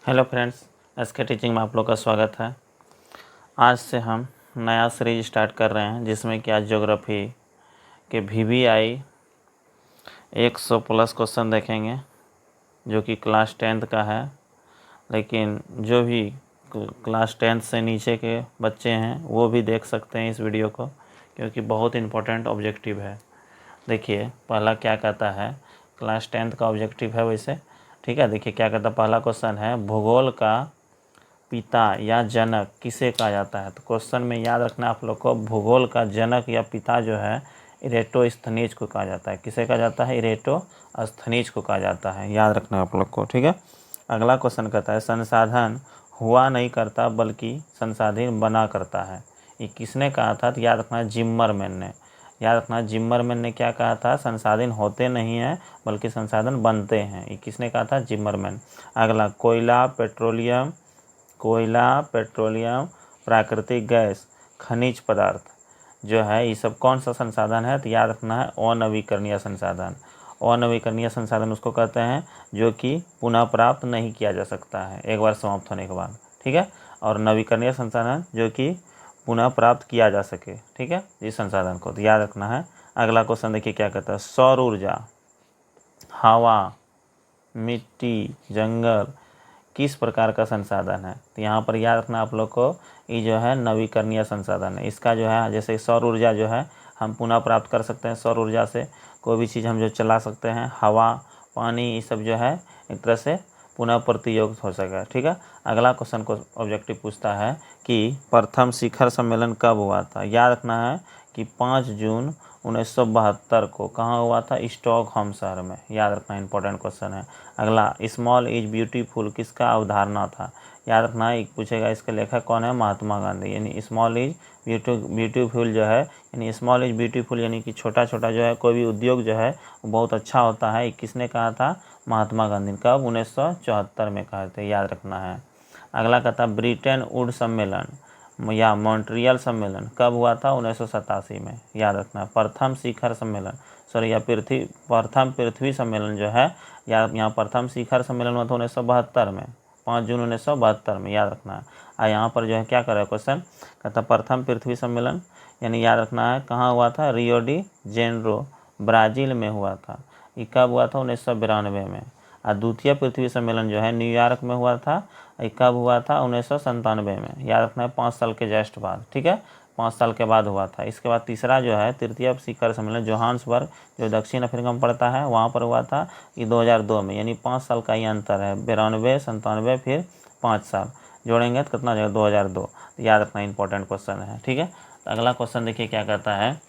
Hello friends, SK teaching में आप लोग का स्वागत है। आज से हम नया सीरीज स्टार्ट कर रहे हैं जिसमें कि आज ज्योग्राफी के VVI 100+ क्वेश्चन देखेंगे जो कि क्लास 10th का है। लेकिन जो भी क्लास 10th से नीचे के बच्चे हैं वो भी देख सकते हैं इस वीडियो को, क्योंकि बहुत इंपॉर्टेंट ऑब्जेक्टिव है। देखिए पहला क्या कहता है, क्लास 10th का ऑब्जेक्टिव है वैसे, ठीक है। देखिए क्या कहता है, पहला क्वेश्चन है भूगोल का पिता या जनक किसे कहा जाता है। तो क्वेश्चन में याद रखना आप लोग को, भूगोल का जनक या पिता जो है इरेटोस्थनीज को कहा जाता है। किसे कहा जाता है? इरेटोस्थनीज को कहा जाता है, याद रखना आप लोग को, ठीक है। अगला क्वेश्चन कहता है संसाधन हुआ नहीं करता बल्कि संसाधन बना करता है। ये किसने कहा था? तो याद रखना जिम्मरमैन ने। याद रखना जिम्मरमैन ने क्या कहा था? संसाधन होते नहीं हैं बल्कि संसाधन बनते हैं। ये किसने कहा था? जिम्मरमैन। अगला पेट्रोलियम, प्राकृतिक गैस, खनिज पदार्थ जो है ये सब कौन सा संसाधन है? तो याद रखना है अनवीकरणीय संसाधन। अनवीकरणीय संसाधन उसको कहते हैं जो कि पुनः प्राप्त नहीं किया जा सकता है एक बार समाप्त होने के बाद, ठीक है। और नवीकरणीय संसाधन जो कि पुनः प्राप्त किया जा सके, ठीक है, इस संसाधन को तो याद रखना है। अगला क्वेश्चन देखिए क्या कहता है, सौर ऊर्जा, हवा, मिट्टी, जंगल किस प्रकार का संसाधन है? तो यहाँ पर याद रखना आप लोग को, ये जो है नवीकरणीय संसाधन है। इसका जो है जैसे सौर ऊर्जा जो है हम पुनः प्राप्त कर सकते हैं। सौर ऊर्जा से कोई भी चीज़ हम जो चला सकते हैं, हवा, पानी, ये सब जो है एक तरह से पुनः प्रतियोग हो सके, ठीक है। अगला क्वेश्चन को ऑब्जेक्टिव पूछता है कि प्रथम शिखर सम्मेलन कब हुआ था। याद रखना है कि 5 जून 1972 को कहाँ हुआ था? स्टॉकहोम शहर में। याद रखना, इंपॉर्टेंट क्वेश्चन है। अगला स्मॉल इज ब्यूटीफुल किसका अवधारणा था? याद रखना एक पूछेगा, इसके लेखक कौन है? महात्मा गांधी। यानी स्मॉल इज ब्यूटीफुल जो है, यानी स्मॉल इज ब्यूटीफुल यानी कि छोटा छोटा जो है कोई भी उद्योग जो है वो बहुत अच्छा होता है। किसने कहा था? महात्मा गांधी। कब? 1974 में कहे थे, याद रखना है। अगला कहता है ब्रिटेन वुड सम्मेलन या मॉन्ट्रियल सम्मेलन कब हुआ था? 1987 में, याद रखना। प्रथम शिखर सम्मेलन या प्रथम पृथ्वी सम्मेलन जो है, या यहाँ प्रथम शिखर सम्मेलन हुआ था 1972 में, 5 जून 1972 में, याद रखना है। यहाँ पर जो है क्या कर रहा है क्वेश्चन, कहता प्रथम पृथ्वी सम्मेलन यानी याद रखना है कहाँ हुआ था? रियो डी जेनेरो, ब्राज़ील में हुआ था। ये कब हुआ था? 1992 में। और द्वितीय पृथ्वी सम्मेलन जो है न्यूयॉर्क में हुआ था। ये कब हुआ था? 1997 में, याद रखना है 5 साल के जस्ट बाद, ठीक है, 5 साल के बाद हुआ था। इसके बाद तीसरा जो है तृतीय शिखर सम्मेलन जोहान्सबर्ग जो दक्षिण अफ्रीका में पड़ता है वहाँ पर हुआ था, ये 2002 में। यानी 5 साल का ही अंतर है, 92, 97 फिर 5 साल जोड़ेंगे तो कितना जाएगा? 2002। याद रखना, इंपॉर्टेंट क्वेश्चन है, ठीक है। तो अगला क्वेश्चन देखिए क्या कहता है,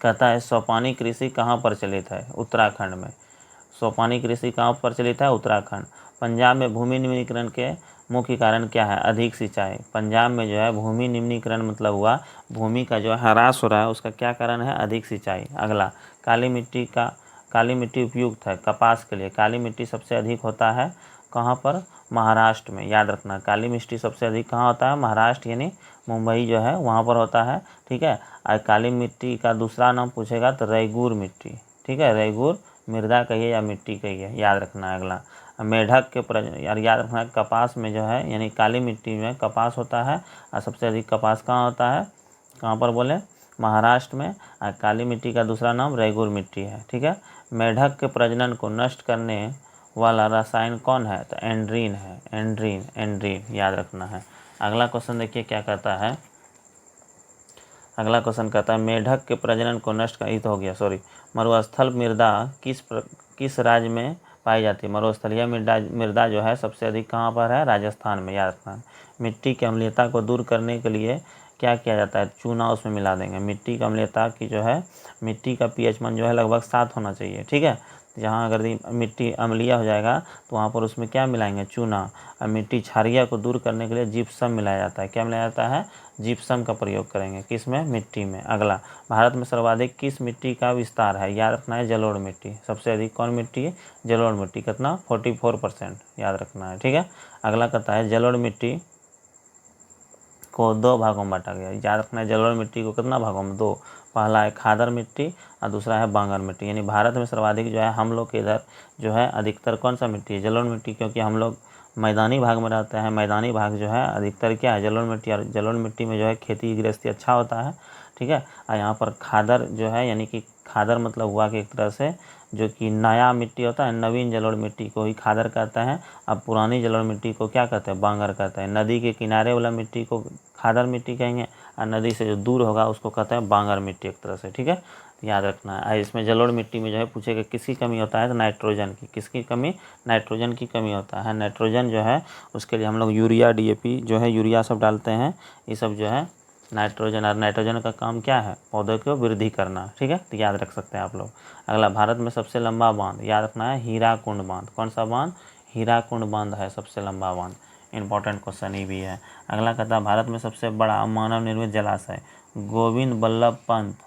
कहता है सोपानी कृषि कहाँ प्रचलित है? उत्तराखंड में। सोपानी कृषि कहाँ प्रचलित है? उत्तराखंड। पंजाब में भूमि निम्नीकरण के मुख्य कारण क्या है? अधिक सिंचाई। पंजाब में जो है भूमि निम्नीकरण मतलब हुआ भूमि का जो ह्रास हो रहा है, उसका क्या कारण है? अधिक सिंचाई। अगला काली मिट्टी उपयुक्त है कपास के लिए। काली मिट्टी सबसे अधिक होता है कहाँ पर? महाराष्ट्र में। याद रखना काली मिट्टी सबसे अधिक कहाँ होता है? महाराष्ट्र, यानी मुंबई जो है वहाँ पर होता है, ठीक है। और काली मिट्टी का दूसरा नाम पूछेगा तो रेगूर मिट्टी, ठीक है, रेगूर मृदा कहिए या मिट्टी कहिए, याद रखना है। अगला मेढक के याद रखना है कपास में जो है, यानी काली मिट्टी में कपास होता है और सबसे अधिक कपास कहाँ होता है? कहाँ पर बोले? महाराष्ट्र में। और काली मिट्टी का दूसरा नाम रेगूर मिट्टी है, ठीक है। मेढक के प्रजनन को नष्ट करने वाला रसायन कौन है? तो एंड्रीन है, एंड्रीन, याद रखना है। अगला क्वेश्चन देखिए क्या कहता है, अगला क्वेश्चन कहता है मेढक के प्रजनन को नष्ट कर, हो गया सॉरी, मरुस्थल मृदा किस राज्य में पाई जाती है? मरुस्थलीय मृदा जो है सबसे अधिक कहाँ पर है? राजस्थान में, याद रखना है। मिट्टी की अम्लीयता को दूर करने के लिए क्या किया जाता है? चूना उसमें मिला देंगे। मिट्टी की अम्लीयता की जो है, मिट्टी का pH मान जो है लगभग 7 होना चाहिए, ठीक है। जहाँ अगर मिट्टी अम्लीय हो जाएगा तो वहाँ पर उसमें क्या मिलाएंगे? चूना। और मिट्टी क्षारीय को दूर करने के लिए जिप्सम मिलाया जाता है। क्या मिलाया जाता है? जिप्सम का प्रयोग करेंगे। किस में? मिट्टी में। अगला भारत में सर्वाधिक किस मिट्टी का विस्तार है? याद रखना है जलोढ़ मिट्टी। सबसे अधिक कौन मिट्टी है? जलोढ़ मिट्टी। कितना? 44%, याद रखना है, ठीक है। अगला कहता है जलोढ़ मिट्टी को 2 भागों में बांटा गया। याद रखना है जलोढ़ मिट्टी को कितना भागों में, 2। पहला है खादर मिट्टी और दूसरा है बांगर मिट्टी। यानी भारत में सर्वाधिक जो है हम लोग के इधर जो है अधिकतर कौन सा मिट्टी है, जलोढ़ मिट्टी, क्योंकि हम लोग मैदानी भाग में रहते हैं। मैदानी भाग जो है अधिकतर क्या है, जलोढ़ मिट्टी, और जलोढ़ मिट्टी में जो है खेती गृहस्थी अच्छा होता है। ठीक है। और यहाँ पर खादर जो है, यानी कि खादर मतलब हुआ कि एक तरह से जो कि नया मिट्टी होता है, नवीन जलोढ़ मिट्टी को ही खादर कहते हैं। अब पुरानी जलोढ़ मिट्टी को क्या कहते हैं, बांगर कहते हैं। नदी के किनारे वाला मिट्टी को खादर मिट्टी कहेंगे और नदी से जो दूर होगा उसको कहते हैं बांगर मिट्टी एक तरह से। ठीक है, याद रखना है। इसमें जलोढ़ मिट्टी में जो है पूछेगा किसकी कमी होता है, तो नाइट्रोजन की। किसकी कमी, नाइट्रोजन की कमी होता है। नाइट्रोजन जो है उसके लिए हम लोग यूरिया, DAP जो है यूरिया सब डालते हैं। ये सब जो है नाइट्रोजन, और नाइट्रोजन का काम क्या है, पौधों को वृद्धि करना। ठीक है, तो याद रख सकते हैं आप लोग। अगला, भारत में सबसे लंबा बांध, याद रखना है हीराकुंड बांध। कौन सा बांध, हीराकुंड बांध है सबसे लंबा बांध। इंपॉर्टेंट क्वेश्चन ही भी है। अगला कहता है भारत में सबसे बड़ा मानव निर्मित जलाशय गोविंद बल्लभ पंत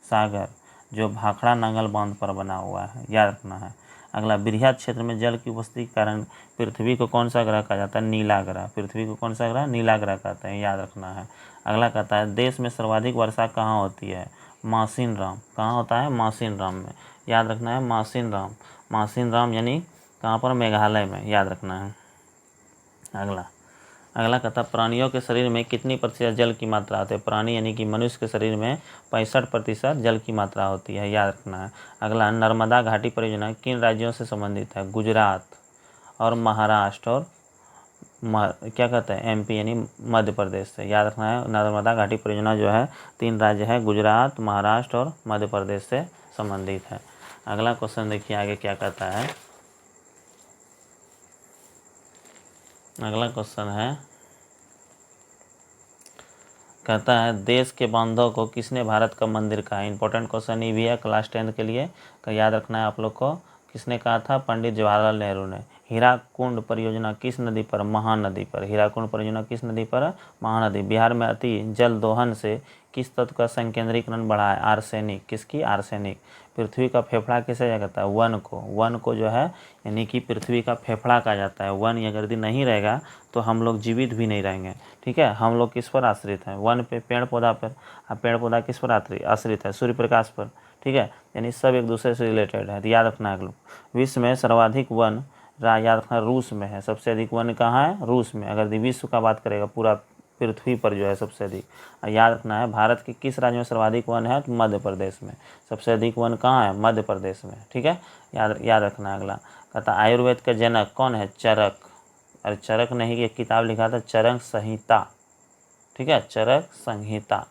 सागर, जो भाखड़ा नांगल बांध पर बना हुआ है, याद रखना है। अगला, बृहद क्षेत्र में जल की उपस्थिति के कारण पृथ्वी को कौन सा ग्रह कहा जाता है, नीला ग्रह। पृथ्वी को कौन सा ग्रह, नीला ग्रह कहते हैं, याद रखना है। अगला कहता है देश में सर्वाधिक वर्षा कहाँ होती है, मासिन राम। कहाँ होता है, मासिन राम में, याद रखना है मासिन राम। मासिन राम यानी कहाँ पर, मेघालय में, याद रखना है। अगला कहता है प्राणियों के शरीर में कितनी प्रतिशत जल की मात्रा होती है। प्राणी यानी कि मनुष्य के शरीर में 65% जल की मात्रा होती है, याद रखना है। अगला, नर्मदा घाटी परियोजना किन राज्यों से संबंधित है, गुजरात और महाराष्ट्र और क्या कहते हैं, MP यानी मध्य प्रदेश से, याद रखना है। नर्मदा घाटी परियोजना जो है 3 राज्य है, गुजरात, महाराष्ट्र और मध्य प्रदेश से संबंधित है। अगला क्वेश्चन देखिए आगे क्या कहता है। अगला क्वेश्चन है, कहता है देश के बांधों को किसने भारत का मंदिर कहा। इंपॉर्टेंट क्वेश्चन ये भी है क्लास 10th के लिए, तो याद रखना है आप लोग को। किसने कहा था, पंडित जवाहरलाल नेहरू ने। हीराकुंड परियोजना किस नदी पर, महानदी पर। हीराकुंड परियोजना किस नदी पर, महानदी। बिहार में अति जल दोहन से किस तत्व का संकेंद्रीकरण बढ़ा है, आर्सेनिक। किसकी, आर्सेनिक। पृथ्वी का फेफड़ा किसे कहा जाता है, वन को। वन को जो है यानी कि पृथ्वी का फेफड़ा कहा जाता है। वन अगर यदि नहीं रहेगा तो हम लोग जीवित भी नहीं रहेंगे। ठीक है, हम लोग किस पर आश्रित हैं, वन पे, पेड़ पौधा पर। अब पेड़ पौधा किस पर आश्रित है, सूर्य प्रकाश पर। ठीक है, यानी सब एक दूसरे से रिलेटेड है, तो याद रखना है लोग। विश्व में सर्वाधिक वन, याद रखना, रूस में है। सबसे अधिक वन कहाँ है, रूस में। अगर विश्व का बात करेगा पूरा पृथ्वी पर जो है सबसे अधिक, याद रखना है। भारत के किस राज्य में सर्वाधिक वन है, तो मध्य प्रदेश में। सबसे अधिक वन कहाँ है, मध्य प्रदेश में। ठीक है, याद रखना है। अगला कहता आयुर्वेद का जनक कौन है, चरक। अरे चरक नहीं, एक किताब लिखा था चरक संहिता। ठीक है, चरक संहिता,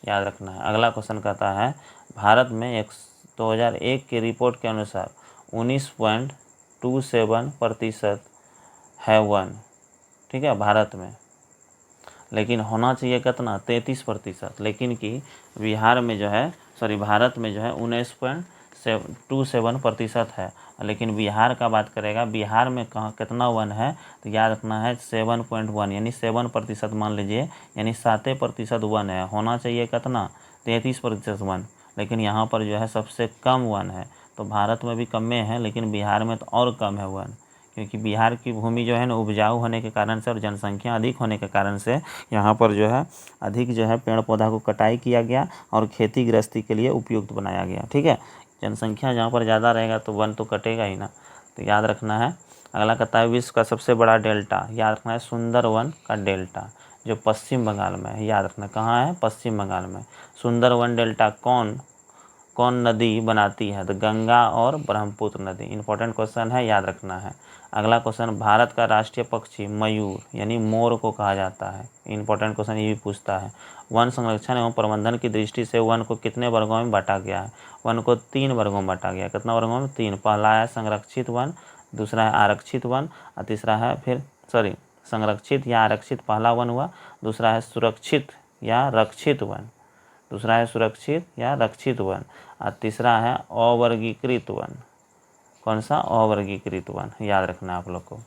याद रखना है। अगला क्वेश्चन कहता है भारत में 2001 की रिपोर्ट के अनुसार 19.27% है वन। ठीक है, भारत में, लेकिन होना चाहिए कितना, 33%। लेकिन कि बिहार में जो है, भारत में जो है 19.27% है। लेकिन बिहार का बात करेगा, बिहार में कहाँ कितना वन है, तो याद रखना है 7.1, यानी 7% मान लीजिए, यानी 7% वन है। होना चाहिए कितना, 33% वन, लेकिन यहाँ पर जो है सबसे कम वन है। तो भारत में भी कम में है, लेकिन बिहार में तो और कम है वन, क्योंकि बिहार की भूमि जो है ना उपजाऊ होने के कारण से और जनसंख्या अधिक होने के कारण से यहाँ पर जो है अधिक जो है पेड़ पौधा को कटाई किया गया और खेती गृहस्थी के लिए उपयुक्त बनाया गया। ठीक है, जनसंख्या जहाँ पर ज़्यादा रहेगा तो वन तो कटेगा ही ना, तो याद रखना है। अगला कहता है विश्व का सबसे बड़ा डेल्टा, याद रखना है सुंदरवन का डेल्टा, जो पश्चिम बंगाल में है। याद रखना कहाँ है, पश्चिम बंगाल में। सुंदरवन डेल्टा कौन नदी बनाती है, तो गंगा और ब्रह्मपुत्र नदी। इंपॉर्टेंट क्वेश्चन है, याद रखना है। अगला क्वेश्चन, भारत का राष्ट्रीय पक्षी मयूर यानी मोर को कहा जाता है। इंपॉर्टेंट क्वेश्चन ये भी पूछता है। वन संरक्षण एवं प्रबंधन की दृष्टि से वन को कितने वर्गों में बांटा गया है, वन को 3 वर्गों में बांटा गया। कितना वर्गों में, 3। पहला है संरक्षित वन, दूसरा है आरक्षित वन और तीसरा है संरक्षित या आरक्षित पहला वन हुआ, दूसरा है सुरक्षित या रक्षित वन, दूसरा है सुरक्षित या रक्षित वन और तीसरा है अवर्गीकृत वन। कौन सा, अवर्गीकृत वन, याद रखना आप लोग को।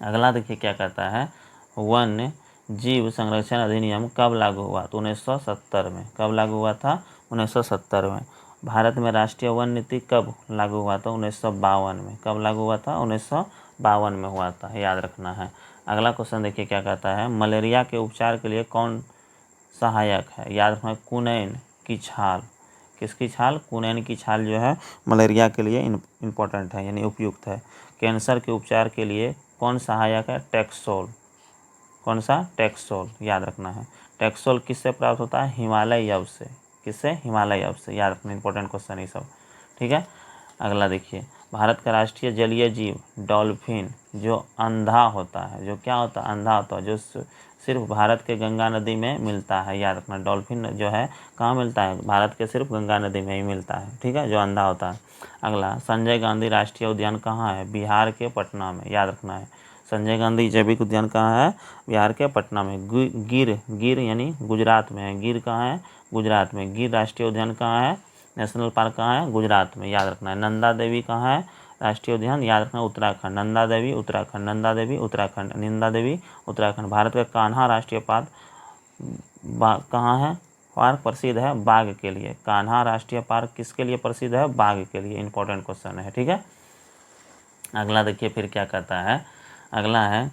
अगला देखिए क्या कहता है, वन जीव संरक्षण अधिनियम कब लागू हुआ, तो 1970 में। कब लागू हुआ था, 1970 में। भारत में राष्ट्रीय वन नीति कब लागू हुआ था, 1952 में। कब लागू हुआ था, 1952 में हुआ था, याद रखना है। अगला क्वेश्चन देखिए क्या कहता है, मलेरिया के उपचार के लिए कौन सहायक है? याद रखना, कुनैन की छाल। किसकी छाल? कुनैन की छाल जो है मलेरिया के लिए इम्पोर्टेंट है, यानी उपयुक्त है। कैंसर के उपचार के लिए कौन सहायक है? टैक्सोल। कौन सा? टैक्सोल, याद रखना है। टैक्सोल किससे प्राप्त होता है? हिमालय यव से। किससे? हिमालय यव से, याद रखना, इंपॉर्टेंट क्वेश्चन है सब। ठीक है। अगला देखिए, भारत का राष्ट्रीय जलीय जीव डॉल्फिन जो अंधा होता है, जो क्या होता है? अंधा होता है, जो सिर्फ भारत के गंगा नदी में मिलता है। याद रखना, डॉल्फिन जो है कहाँ मिलता है? भारत के सिर्फ गंगा नदी में ही मिलता है। ठीक है, जो अंधा होता है। अगला, संजय गांधी राष्ट्रीय उद्यान कहाँ है? बिहार के पटना में, याद रखना है। संजय गांधी जैविक उद्यान कहाँ है? बिहार के पटना में। गिर यानी गुजरात में है। गिर कहाँ है? गुजरात में। गिर राष्ट्रीय उद्यान कहाँ है? नेशनल पार्क कहाँ है? गुजरात में, याद रखना है। नंदा देवी कहाँ है राष्ट्रीय उद्यान? याद रखना, उत्तराखंड। नंदा देवी उत्तराखंड, नंदा देवी उत्तराखंड, नंदा देवी उत्तराखंड। भारत का कान्हा राष्ट्रीय पार्क कहाँ है? पार्क प्रसिद्ध है बाघ के लिए। कान्हा राष्ट्रीय पार्क किसके लिए प्रसिद्ध है? बाघ के लिए। इंपॉर्टेंट क्वेश्चन है। ठीक है। अगला देखिए फिर क्या कहता है, अगला है,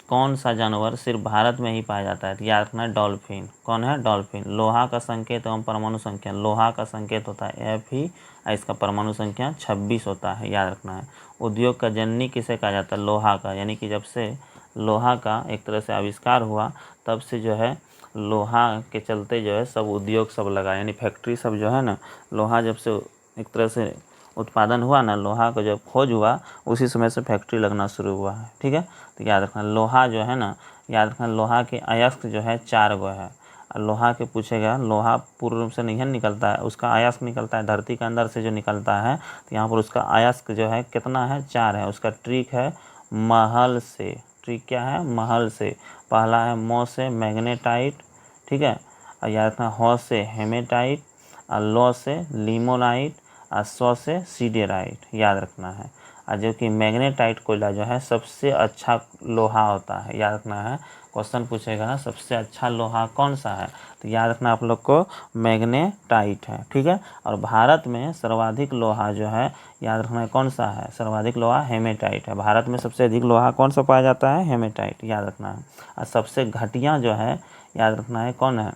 कौन सा जानवर सिर्फ भारत में ही पाया जाता है? तो याद रखना है, डॉल्फिन। कौन है? डॉल्फिन। लोहा का संकेत एवं परमाणु संख्या। लोहा का संकेत होता है Fe और इसका परमाणु संख्या 26 होता है, याद रखना है। उद्योग का जननी किसे कहा जाता है? लोहा का, यानी कि जब से लोहा का एक तरह से आविष्कार हुआ तब से जो है लोहा के चलते जो है सब उद्योग सब लगा, यानी फैक्ट्री सब जो है ना, लोहा जब से एक तरह से उत्पादन हुआ ना, लोहा का जब खोज हुआ उसी समय से फैक्ट्री लगना शुरू हुआ है। ठीक है। तो याद रखना, लोहा जो है ना, याद रखना, लोहा के अयस्क जो है 4 गो है। लोहा के पूछेगा, लोहा पूर्ण रूप से नहीं निकलता है, उसका अयस्क निकलता है धरती के अंदर से जो निकलता है। तो यहाँ पर उसका अयस्क जो है कितना है? 4 है। उसका ट्रिक है महल से। ट्रिक क्या है? महल से। पहला है मो से मैग्नेटाइट। ठीक है। और याद रखना, हो से हेमेटाइट, और लो से लिमोनाइट, और सौ से सीडेराइट, याद रखना है। और जो कि मैग्नेटाइट कोयला जो है सबसे अच्छा लोहा होता है, याद रखना है। क्वेश्चन पूछेगा सबसे अच्छा लोहा कौन सा है? तो याद रखना आप लोग को मैग्नेटाइट है। ठीक है। और भारत में सर्वाधिक लोहा जो है, याद रखना है, कौन सा है? सर्वाधिक लोहा हेमेटाइट है। भारत में सबसे अधिक लोहा कौन सा पाया जाता है? हेमेटाइट, याद रखना है। और सबसे घटिया जो है, याद रखना है, कौन है?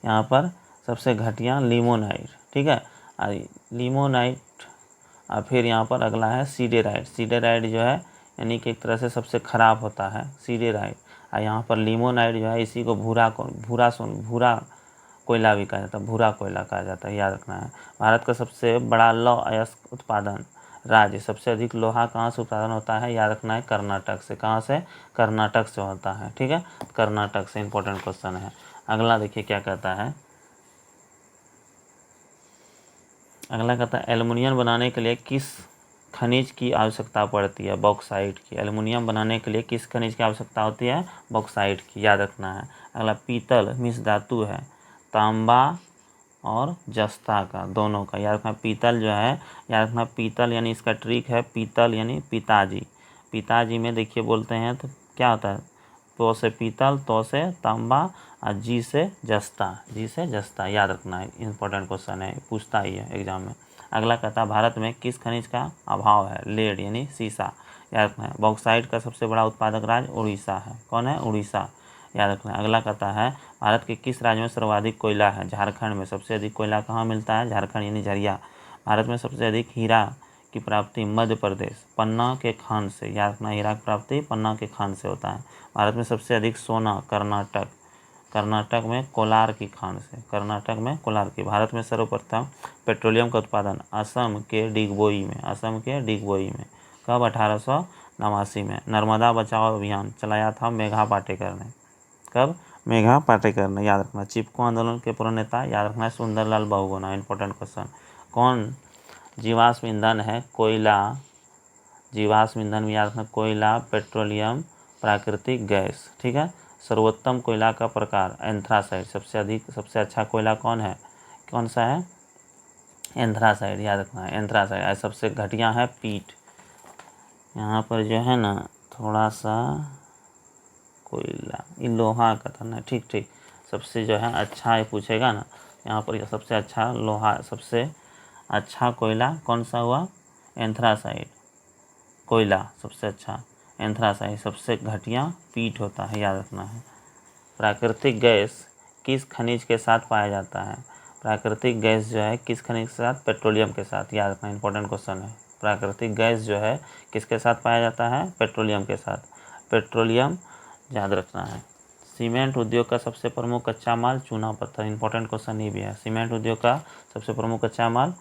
यहाँ पर सबसे घटिया लिमोनाइट। ठीक है। लिमोनाइट। और फिर यहाँ पर अगला है सीडेराइट। सीडेराइट जो है यानी कि एक तरह से सबसे खराब होता है सीडेराइट। और यहाँ पर लिमोनाइट जो है इसी को भूरा कोयला भी कहा जाता है, भूरा कोयला कहा जाता है, याद रखना है। भारत का सबसे बड़ा लौह अयस्क उत्पादन राज्य, सबसे अधिक लोहा कहाँ से उत्पादन होता है? याद रखना है, कर्नाटक से। कहाँ से? कर्नाटक से होता है। ठीक है, कर्नाटक से। इंपॉर्टेंट क्वेश्चन है। अगला देखिए क्या कहता है, अगला कहता है एल्युमिनियम बनाने के लिए किस खनिज की आवश्यकता पड़ती है? बॉक्साइट की। एल्युमिनियम बनाने के लिए किस खनिज की आवश्यकता होती है? बॉक्साइट की, याद रखना है। अगला, पीतल मिश्र धातु है तांबा और जस्ता का, दोनों का, याद रखना। पीतल जो है, याद रखना, पीतल यानी इसका ट्रिक है, पीतल यानी पिताजी। पिताजी में देखिए बोलते हैं तो क्या होता है? तो से पीतल, तो से तांबा, और जी से जस्ता। जी से जस्ता, याद रखना है। इंपॉर्टेंट क्वेश्चन है, पूछता ही है एग्जाम में। अगला कहता है भारत में किस खनिज का अभाव है? लेड यानी सीसा, याद रखना है। बॉक्साइट का सबसे बड़ा उत्पादक राज्य उड़ीसा है। कौन है? उड़ीसा, याद रखना है। अगला कहता है भारत के किस राज्य में सर्वाधिक कोयला है? झारखंड में। सबसे अधिक कोयला कहाँ मिलता है? झारखंड यानी झरिया। भारत में सबसे अधिक हीरा की प्राप्ति मध्य प्रदेश, पन्ना के खान से, याद रखना, हीरा की प्राप्ति पन्ना के खान से होता है। भारत में सबसे अधिक सोना कर्नाटक, कर्नाटक में कोलार की खान से, कर्नाटक में कोलार की। भारत में सर्वप्रथम पेट्रोलियम का उत्पादन असम के डिगबोई में, असम के डिगबोई में, कब? 1889 में। नर्मदा बचाओ अभियान चलाया था मेघा पाटेकर ने, कब? मेघा पाटेकर ने, याद रखना। चिपको आंदोलन के प्रणेता, याद रखना है, सुंदरलाल बहुगुणा। Important question. कौन जीवाश्म ईंधन है? कोयला। जीवाश्म ईंधन में याद रखना, कोयला, पेट्रोलियम, प्राकृतिक गैस। ठीक है। सर्वोत्तम कोयला का प्रकार एंथ्रासाइड। सबसे अच्छा कोयला कौन है? कौन सा है? एंथ्रासाइड, याद रखना है, एंथ्रासाइड। सबसे घटिया है पीट। यहाँ पर जो है ना थोड़ा सा कोयला, ये लोहा का था ना। ठीक ठीक। सबसे जो है अच्छा ये पूछेगा ना, यहाँ पर सबसे अच्छा लोहा, सबसे अच्छा कोयला कौन सा हुआ? एंथ्रासाइड। कोयला सबसे अच्छा, एंथ्रासाइट सबसे घटिया पीट होता है, याद रखना है। प्राकृतिक गैस किस खनिज के साथ पाया जाता है? प्राकृतिक गैस जो है किस खनिज के साथ? पेट्रोलियम के साथ, याद रखना, इंपॉर्टेंट क्वेश्चन है। प्राकृतिक गैस जो है किसके साथ पाया जाता है? पेट्रोलियम के साथ, पेट्रोलियम याद रखना है। सीमेंट उद्योग का सबसे प्रमुख कच्चा माल चूना पत्थर, इंपॉर्टेंट क्वेश्चन ये भी है। सीमेंट उद्योग का सबसे प्रमुख कच्चा माल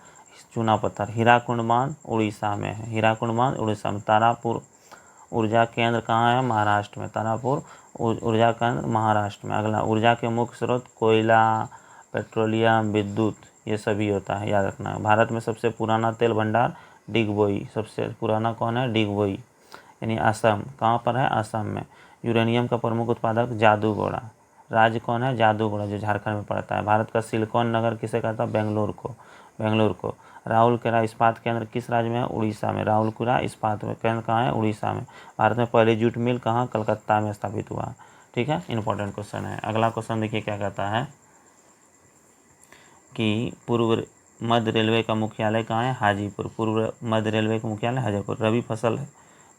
चूना पत्थर। हीराकुंड बांध उड़ीसा में है, हीराकुंड बांध उड़ीसा में। तारापुर ऊर्जा केंद्र कहाँ है? महाराष्ट्र में। तारापुर ऊर्जा केंद्र महाराष्ट्र में। अगला, ऊर्जा के मुख्य स्रोत कोयला, पेट्रोलियम, विद्युत, ये सभी होता है, याद रखना है। भारत में सबसे पुराना तेल भंडार डिगबोई, सबसे पुराना कौन है? डिगबोई, यानी असम। कहाँ पर है? असम में। यूरेनियम का प्रमुख उत्पादक जादूगोड़ा, राज्य कौन है? जादूगोड़ा, जो झारखंड में पड़ता है। भारत का सिलिकॉन नगर किसे कहता है? बेंगलोर को, बेंगलोर को। राउरकेला इस्पात केंद्र किस राज्य में है? उड़ीसा में। राउरकेला इस्पात केंद्र कहाँ है? उड़ीसा में। भारत में पहले जूट मिल कहाँ? कलकत्ता में स्थापित हुआ। ठीक है, इंपॉर्टेंट क्वेश्चन है। अगला क्वेश्चन देखिए क्या कहता है कि पूर्व मध्य रेलवे का मुख्यालय कहाँ है? हाजीपुर। पूर्व मध्य रेलवे का मुख्यालय हाजीपुर। रबी फसल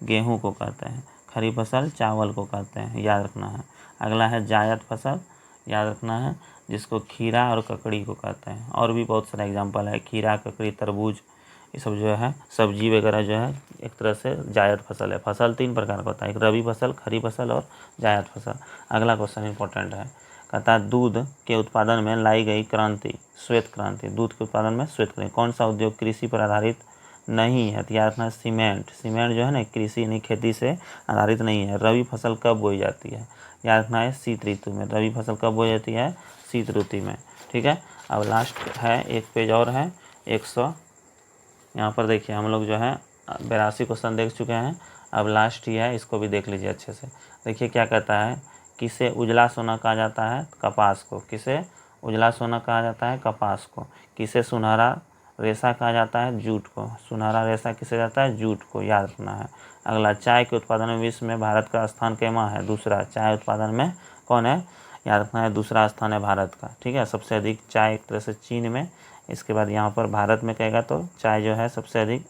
गेहूँ को कहते हैं, खरीफ फसल चावल को कहते हैं, याद रखना है। अगला है जायद फसल, याद रखना है, जिसको खीरा और ककड़ी को कहते हैं। और भी बहुत सारा एग्जाम्पल है, खीरा, ककड़ी, तरबूज, ये सब जो है सब्जी वगैरह जो है एक तरह से जायद फसल है। फसल 3 प्रकार का होता है, एक रबी फसल, खरीफ फसल और जायद फसल। अगला क्वेश्चन इंपॉर्टेंट है, कहता है दूध के उत्पादन में लाई गई क्रांति, श्वेत क्रांति। दूध के उत्पादन में श्वेत क्रांति। कौन सा उद्योग कृषि पर आधारित नहीं है? तो याद रखना, सीमेंट। सीमेंट जो है ना कृषि यानी खेती से आधारित नहीं है। रबी फसल कब बोई जाती है? याद रखना है शीत ऋतु में। रबी फसल कब बोई जाती है? शीत ऋतु में। ठीक है, अब लास्ट है, एक पेज और है, 100। यहाँ पर देखिए हम लोग जो है 82 क्वेश्चन देख चुके हैं। अब लास्ट ही है, इसको भी देख लीजिए अच्छे से। देखिए क्या कहता है, किसे उजला सोना कहा जाता है? कपास को। किसे उजला सोना कहा जाता है? कपास को। किसे सुनहरा रेशा कहा जाता है? जूट को। सुनहरा रेशा किसे जाता है? जूट को, याद रखना है। अगला, चाय के उत्पादन में विश्व में भारत का स्थान कैमा है? दूसरा। चाय उत्पादन में कौन है? याद रखना है, दूसरा स्थान है भारत का। ठीक है, सबसे अधिक चाय एक तरह से चीन में, इसके बाद यहाँ पर भारत में कहेगा तो चाय जो है सबसे अधिक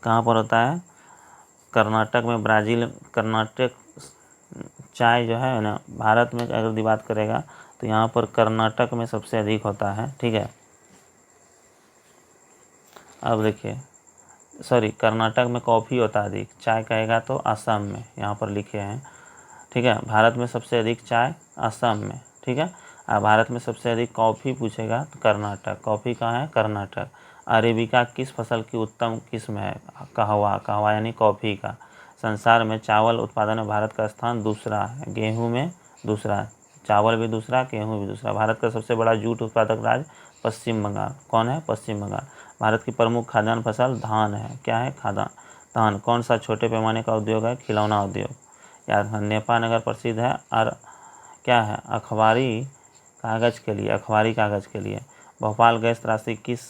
कहाँ पर होता है? कर्नाटक में, ब्राज़ील, कर्नाटक। चाय जो है ना भारत में अगर बात करेगा तो यहाँ पर कर्नाटक में सबसे अधिक होता है। ठीक है, अब देखिए, सॉरी, कर्नाटक में कॉफ़ी होता है अधिक, चाय कहेगा तो असम में, यहाँ पर लिखे हैं। ठीक है, भारत में सबसे अधिक चाय असम में। ठीक है, भारत में सबसे अधिक कॉफ़ी पूछेगा तो कर्नाटक। कॉफ़ी कहाँ है? कर्नाटक। अरेबिका किस फसल की उत्तम किस्म है? कहवा। कहवा यानी कॉफ़ी का। संसार में चावल उत्पादन में भारत का स्थान दूसरा है, गेहूँ में दूसरा, चावल भी दूसरा, गेहूँ भी दूसरा। भारत का सबसे बड़ा जूट उत्पादक राज्य पश्चिम बंगाल। कौन है? पश्चिम बंगाल। भारत की प्रमुख खाद्यान्न फसल धान है। क्या है? खाद्यान्न, धान। कौन सा छोटे पैमाने का उद्योग है? खिलौना उद्योग। यार, नेपाल नगर प्रसिद्ध है और क्या है? अखबारी कागज़ के लिए, अखबारी कागज़ के लिए। भोपाल गैस त्रासदी किस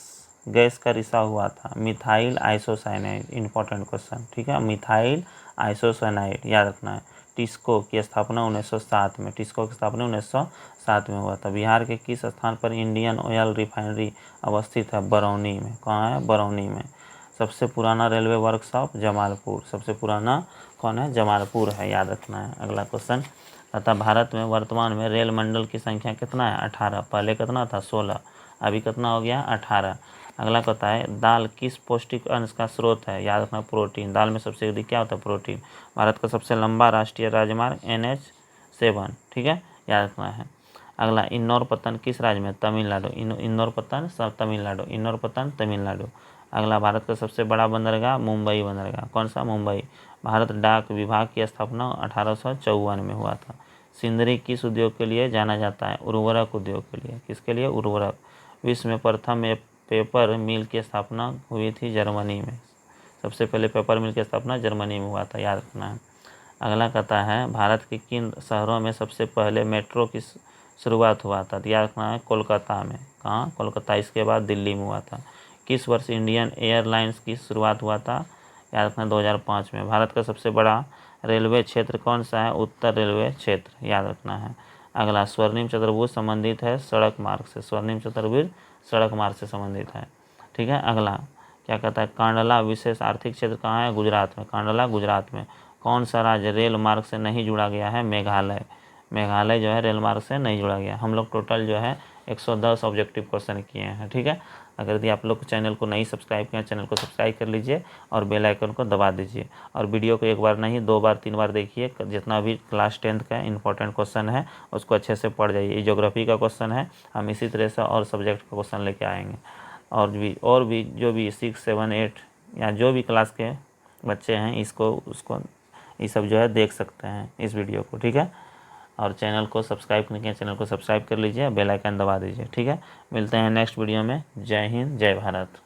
गैस का रिसाव हुआ था? Methyl isocyanide, important question. ठीक है, मिथाइल आइसोसाइनाइड, याद रखना है। टिस्को की स्थापना 1907 में, टिस्को की स्थापना 1907 में हुआ था। बिहार के किस स्थान पर इंडियन ऑयल रिफाइनरी अवस्थित है? बरौनी में। कहाँ है? बरौनी में। सबसे पुराना रेलवे वर्कशॉप जमालपुर, सबसे पुराना कौन है? जमालपुर है, याद रखना है। अगला क्वेश्चन अतः भारत में वर्तमान में रेल मंडल की संख्या कितना है? 18। पहले कितना था? 16, अभी कितना हो गया? 18। अगला कहता है दाल किस पौष्टिक अंश का स्रोत है? याद रखना, प्रोटीन। दाल में सबसे अधिक क्या होता है? प्रोटीन। भारत का सबसे लंबा राष्ट्रीय राजमार्ग NH7। ठीक है, याद रखना है। अगला, इंदौर पत्तन किस राज्य में? तमिलनाडु। इंदौर पत्तन सब तमिलनाडु, इंदौर पत्तन तमिलनाडु। अगला, भारत का सबसे बड़ा बंदरगाह मुंबई बंदरगाह। कौन सा? मुंबई। भारत डाक विभाग की स्थापना 1854 में हुआ था। सिंदरी किस उद्योग के लिए जाना जाता है? उर्वरक उद्योग के लिए। किसके लिए? उर्वरक। विश्व में प्रथम पेपर मिल की स्थापना हुई थी जर्मनी में। सबसे पहले पेपर मिल की स्थापना जर्मनी में हुआ था, याद रखना है। अगला कहता है भारत के किन शहरों में सबसे पहले मेट्रो की शुरुआत हुआ था? याद रखना है, कोलकाता में। कहाँ? कोलकाता। इसके बाद दिल्ली में हुआ था। किस वर्ष इंडियन एयरलाइंस की शुरुआत हुआ था? याद रखना, 2005 में। भारत का सबसे बड़ा रेलवे क्षेत्र कौन सा है? उत्तर रेलवे क्षेत्र, याद रखना है। अगला, स्वर्णिम चतुर्भुज संबंधित है सड़क मार्ग से। स्वर्णिम चतुर्भुज सड़क मार्ग से संबंधित है। ठीक है, अगला, क्या कहता है, कांडला विशेष आर्थिक क्षेत्र कहाँ है, गुजरात में। कांडला गुजरात में। कौन सा राज्य रेल मार्ग से नहीं जुड़ा गया है, मेघालय। मेघालय जो है रेल मार्ग से नहीं जुड़ा गया। हम लोग टोटल जो है 110 ऑब्जेक्टिव क्वेश्चन किए हैं, ठीक है। अगर यदि आप लोग चैनल को नहीं सब्सक्राइब किया, चैनल को सब्सक्राइब कर लीजिए और बेल आइकन को दबा दीजिए। और वीडियो को एक बार नहीं 2 बार 3 बार देखिए। जितना भी क्लास 10th का इंपॉर्टेंट क्वेश्चन है उसको अच्छे से पढ़ जाइए। ज्योग्राफी का क्वेश्चन है, हम इसी तरह से और सब्जेक्ट का क्वेश्चन लेके आएंगे। और भी जो भी 6, 7, 8 या जो भी क्लास के बच्चे हैं उसको ये सब जो है देख सकते हैं इस वीडियो को, ठीक है। और चैनल को सब्सक्राइब नहीं किया, चैनल को सब्सक्राइब कर लीजिए, बेल आइकन दबा दीजिए, ठीक है। मिलते हैं नेक्स्ट वीडियो में। जय हिंद, जय भारत।